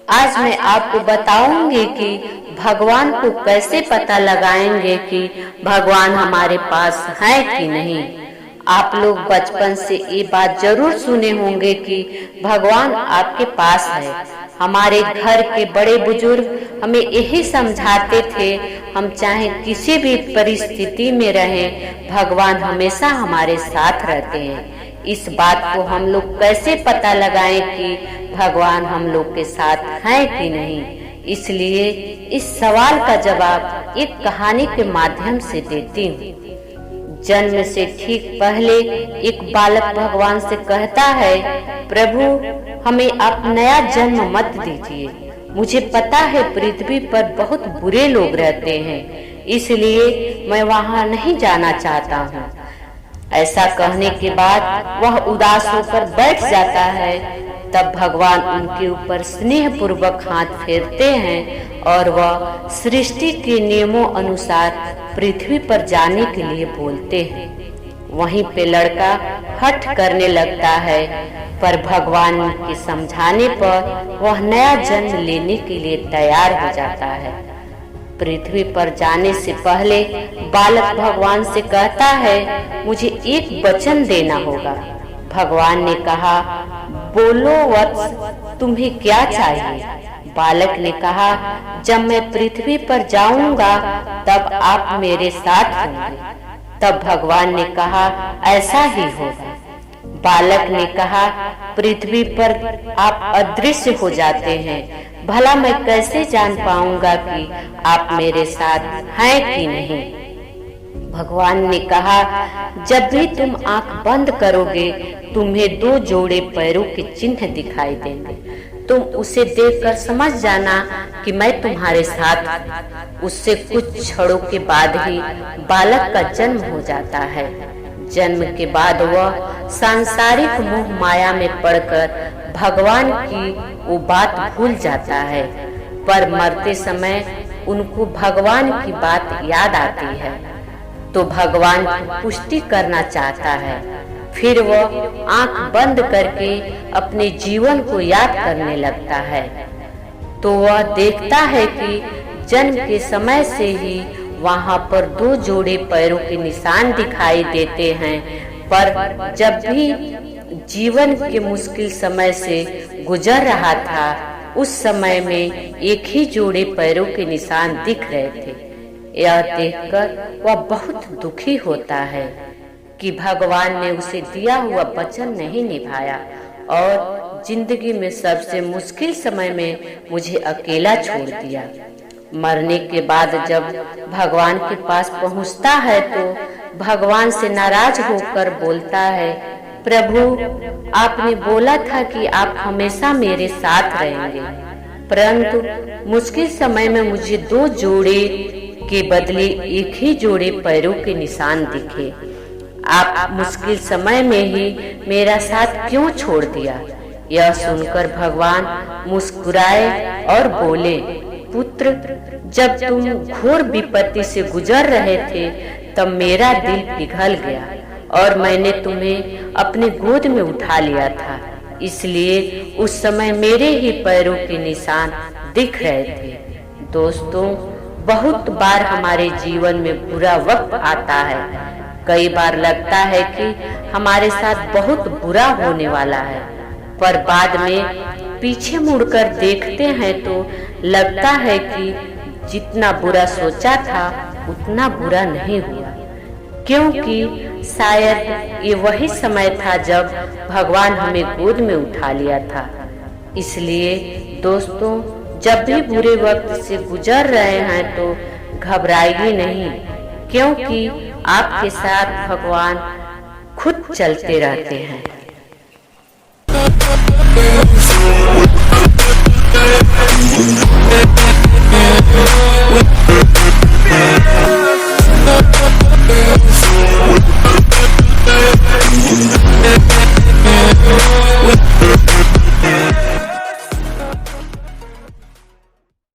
आज मैं आपको बताऊंगी कि भगवान को कैसे पता लगाएंगे कि भगवान हमारे पास है कि नहीं। आप लोग बचपन से ये बात जरूर सुने होंगे कि भगवान आपके पास है। हमारे घर के बड़े बुजुर्ग हमें यही समझाते थे, हम चाहे किसी भी परिस्थिति में रहें, भगवान हमेशा हमारे साथ रहते हैं। इस बात को हम लोग कैसे पता लगाएं कि भगवान हम लोग के साथ हैं कि नहीं। इसलिए इस सवाल का जवाब एक कहानी के माध्यम से देती हूँ। जन्म से ठीक पहले एक बालक भगवान से कहता है, प्रभु हमें आप नया जन्म मत दीजिए। मुझे पता है पृथ्वी पर बहुत बुरे लोग रहते हैं, इसलिए मैं वहाँ नहीं जाना चाहता हूँ। ऐसा कहने के बाद वह उदास होकर बैठ जाता है। तब भगवान उनके ऊपर स्नेह पूर्वक हाथ फेरते हैं और वह सृष्टि के नियमों अनुसार पृथ्वी पर जाने के लिए बोलते हैं। वहीं पे लड़का हठ करने लगता है, पर भगवान के समझाने पर वह नया जन्म लेने के लिए तैयार हो जाता है। पृथ्वी पर जाने से पहले बालक भगवान से कहता है, मुझे एक वचन देना होगा। भगवान ने कहा, बोलो वत्स, तुम्हें क्या चाहिए। बालक ने कहा, जब मैं पृथ्वी पर जाऊंगा तब आप मेरे साथ होंगे। तब भगवान ने कहा, ऐसा ही होगा। बालक ने कहा, पृथ्वी पर आप अदृश्य हो जाते हैं, भला मैं कैसे जान पाऊंगा कि आप मेरे साथ हैं कि नहीं। भगवान ने कहा, जब भी तुम आंख बंद करोगे तुम्हें 2 जोड़े पैरों के चिन्ह दिखाई देंगे। तुम उसे देखकर समझ जाना कि मैं तुम्हारे साथ। उससे कुछ क्षणों के बाद ही बालक का जन्म हो जाता है। जन्म के बाद वह सांसारिक मोह माया में पड़कर भगवान की वो बात भूल जाता है, पर मरते समय उनको भगवान की बात याद आती है तो भगवान की पुष्टि करना चाहता है। फिर वह आंख बंद करके अपने जीवन को याद करने लगता है तो वह देखता है कि जन्म के समय से ही वहाँ पर 2 जोड़े पैरों के निशान दिखाई देते हैं, पर जब भी जीवन के मुश्किल समय से गुजर रहा था उस समय में एक ही जोड़े पैरों के निशान दिख रहे थे। यह देखकर वह बहुत दुखी होता है कि भगवान ने उसे दिया हुआ वचन नहीं निभाया और जिंदगी में सबसे मुश्किल समय में मुझे अकेला छोड़ दिया। मरने के बाद जब भगवान के पास पहुंचता है तो भगवान से नाराज होकर बोलता है, प्रभु आपने बोला था कि आप हमेशा मेरे साथ रहेंगे, परंतु मुश्किल समय में मुझे 2 जोड़े के बदले एक ही जोड़े पैरों के निशान दिखे। आप मुश्किल समय में ही मेरा साथ क्यों छोड़ दिया। यह सुनकर भगवान मुस्कुराए और बोले, पुत्र जब तुम घोर विपत्ति से गुजर रहे थे तब मेरा दिल पिघल गया और मैंने तुम्हें अपने गोद में उठा लिया था, इसलिए उस समय मेरे ही पैरों के निशान दिख रहे थे। दोस्तों, बहुत बार हमारे जीवन में बुरा वक्त आता है। कई बार लगता है कि हमारे साथ बहुत बुरा होने वाला है, पर बाद में पीछे मुड़कर देखते हैं तो लगता है कि जितना बुरा सोचा था उतना बुरा नहीं हुआ, क्योंकि शायद ये वही समय था जब भगवान हमें गोद में उठा लिया था। इसलिए दोस्तों, जब भी बुरे वक्त से गुजर रहे हैं तो घबराइए नहीं, क्योंकि आपके साथ भगवान खुद चलते रहते हैं।